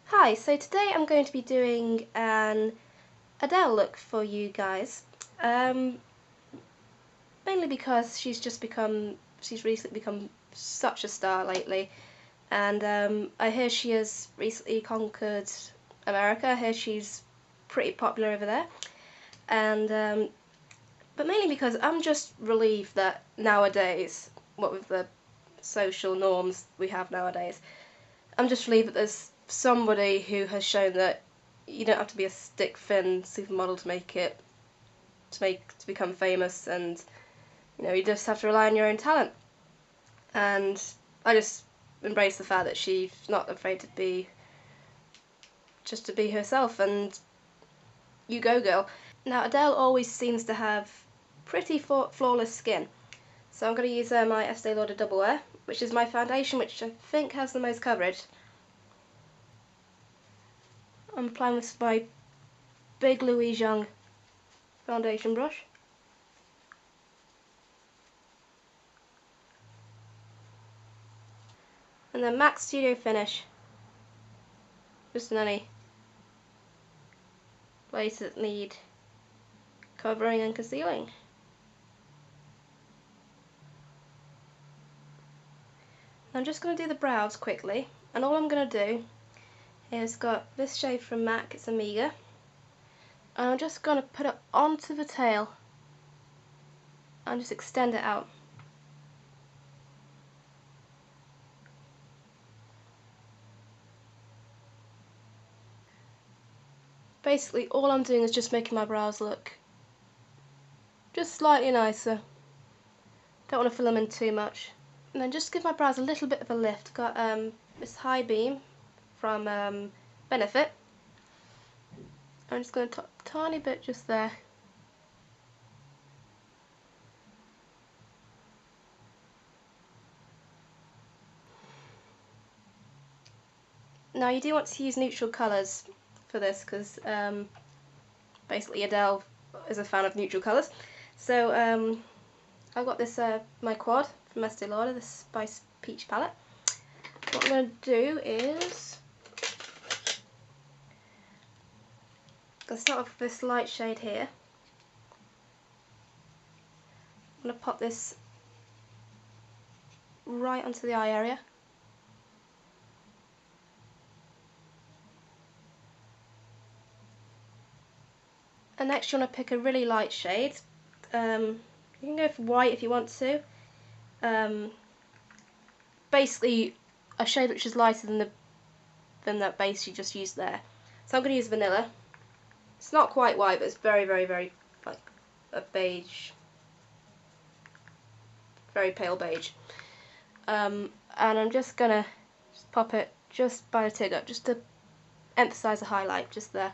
Hi, so today I'm going to be doing an Adele look for you guys, mainly because she's recently become such a star lately, and I hear she has recently conquered America. I hear she's pretty popular over there, and but mainly because I'm just relieved that nowadays, what with the social norms we have nowadays, I'm just relieved that there's somebody who has shown that you don't have to be a stick thin supermodel to become famous, and you just have to rely on your own talent. And I just embrace the fact that she's not afraid to be herself, and you go girl. Now Adele always seems to have pretty flawless skin, so I'm going to use my Estee Lauder Double Wear, which is my foundation, which I think has the most coverage. I'm applying with my big Louise Young foundation brush. And then MAC Studio Finish, just in any places that need covering and concealing. I'm just going to do the brows quickly, and all I'm going to do is got this shade from MAC, it's Amiga, and I'm just going to put it onto the tail and just extend it out. Basically all I'm doing is just making my brows look just slightly nicer. Don't want to fill them in too much. And then just give my brows a little bit of a lift. Got this High Beam from Benefit. I'm just going to top a tiny bit just there. Now you do want to use neutral colours for this because basically Adele is a fan of neutral colours. So I've got this my quad from Estee Lauder, this Spice Peach palette. What I'm going to do is I'm going to start off with this light shade here. I'm going to pop this right onto the eye area. And next you want to pick a really light shade. You can go for white if you want to. Basically a shade which is lighter than that base you just used there. So I'm going to use Vanilla. It's not quite white, but it's very, very, very like a beige, very pale beige. And I'm just going to pop it just by the tig up, just to emphasise the highlight, just there.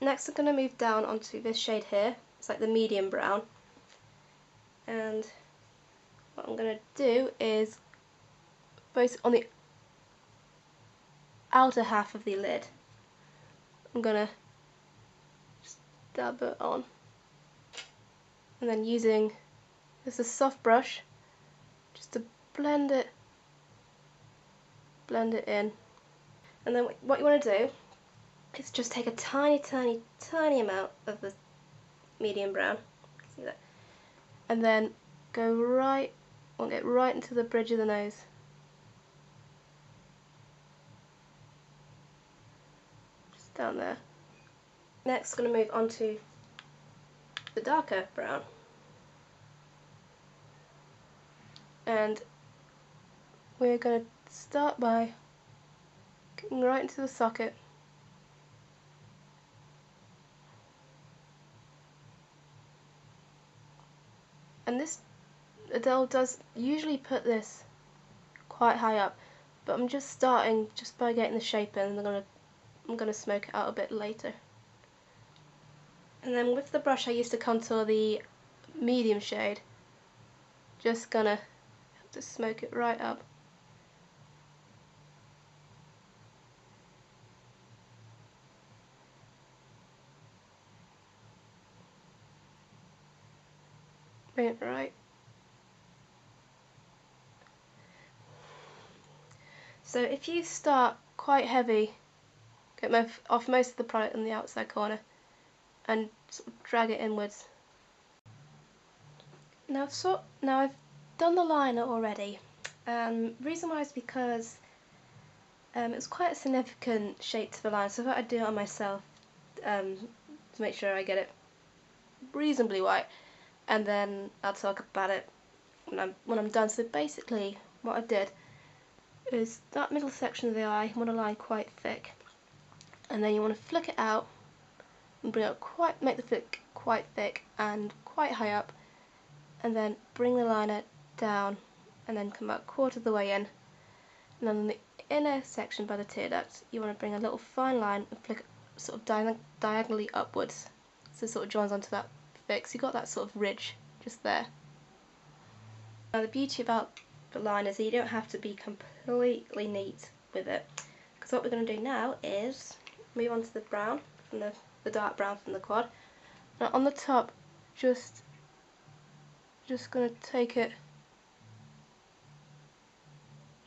Next I'm going to move down onto this shade here. It's like the medium brown. And what I'm going to do is focus on the outer half of the lid. I'm going to just dab it on. And then using just a soft brush just to blend it in. And then what you want to do is just take a tiny, tiny, tiny amount of the medium brown. See that? And then go right, we'll get right into the bridge of the nose. Just down there. Next, I'm going to move on to the darker brown. And we're going to start by getting right into the socket. And this, Adele does usually put this quite high up, but I'm just starting just by getting the shape in, and I'm gonna smoke it out a bit later. And then with the brush I used to contour the medium shade, just gonna smoke it right up. Bring it right. So if you start quite heavy, get off most of the product in the outside corner and sort of drag it inwards. Now I've done the liner already. Reason why is because it's quite a significant shape to the line, so I thought I'd do it on myself to make sure I get it reasonably white, and then I'll talk about it when I'm done. So basically what I did is that middle section of the eye, you want to line quite thick, and then you want to flick it out and make the flick quite thick and quite high up, and then bring the liner down and then come about a quarter of the way in, and then in the inner section by the tear duct you want to bring a little fine line and flick it sort of diagonally upwards, so it sort of joins onto that fix. You got that sort of ridge just there. Now the beauty about the line is that you don't have to be completely neat with it, because what we're going to do now is move on to the brown, from the dark brown from the quad. Now on the top, just going to take it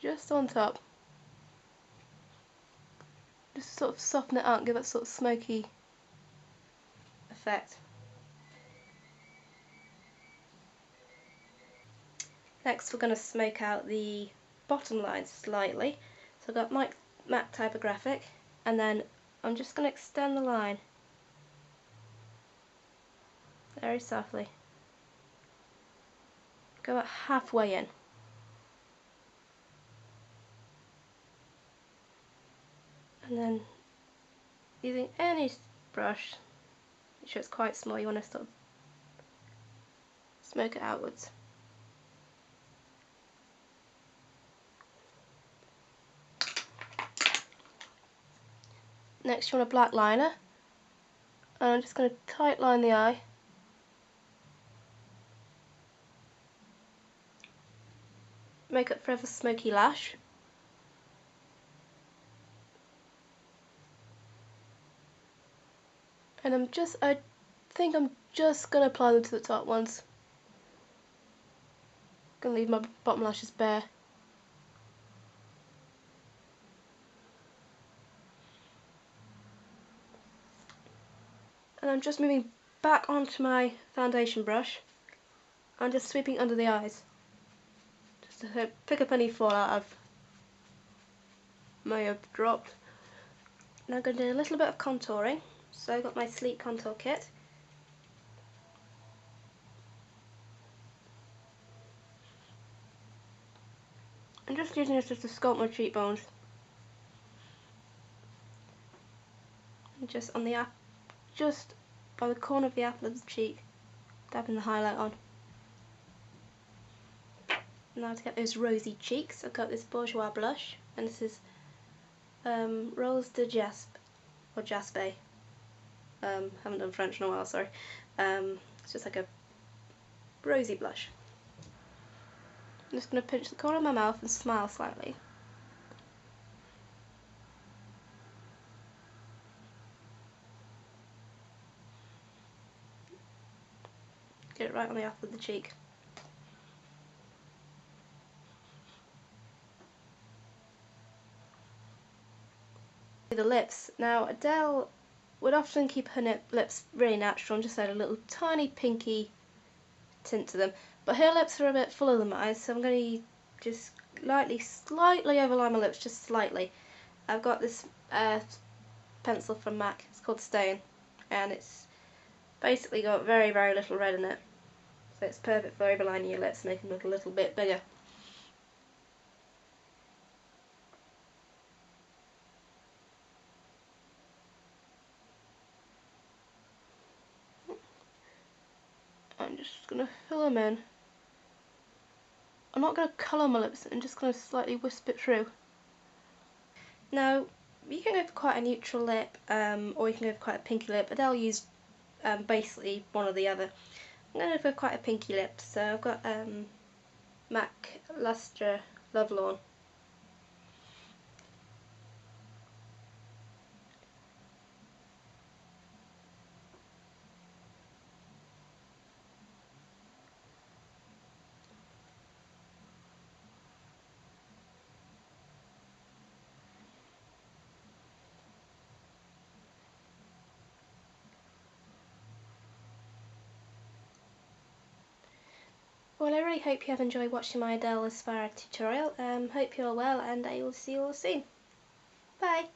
just on top, just sort of soften it out and give that sort of smoky effect. Next we're going to smoke out the bottom line slightly. So I've got matte typographic, and then I'm just going to extend the line very softly. Go about halfway in. And then using any brush, make sure it's quite small, you want to sort of smoke it outwards. Next you want a black liner, and I'm just going to tight line the eye. Make up forever smoky lash. And I think I'm just going to apply them to the top ones. Going to leave my bottom lashes bare. And I'm just moving back onto my foundation brush. I'm just sweeping under the eyes, just to pick up any fallout I've may have dropped. Now I'm going to do a little bit of contouring. So I've got my Sleek contour kit. I'm just using this just to sculpt my cheekbones. And just on the just by the corner of the apple of the cheek, dabbing the highlight on. Now to get those rosy cheeks, I've got this Bourjois blush, and this is Rose de Jaspe, or Jaspe. Haven't done French in a while, sorry. It's just like a rosy blush. I'm just going to pinch the corner of my mouth and smile slightly. Get it right on the apple of the cheek. The lips. Now Adele would often keep her lips really natural and just add a little tiny pinky tint to them, but her lips are a bit fuller than mine, so I'm going to just slightly overline my lips, just slightly. I've got this pencil from MAC, it's called Stone, and it's basically got very little red in it, so it's perfect for overlining your lips, making them look a little bit bigger. I'm just going to fill them in. I'm not going to colour my lips, I'm just going to slightly wisp it through. Now, you can go for quite a neutral lip, or you can go for quite a pinky lip. Adele used basically one or the other. I'm going to go for quite a pinky lip, so I've got MAC Lustre Lovelorn. Well, I really hope you have enjoyed watching my Adele Aspire tutorial. Hope you're all well, and I will see you all soon. Bye!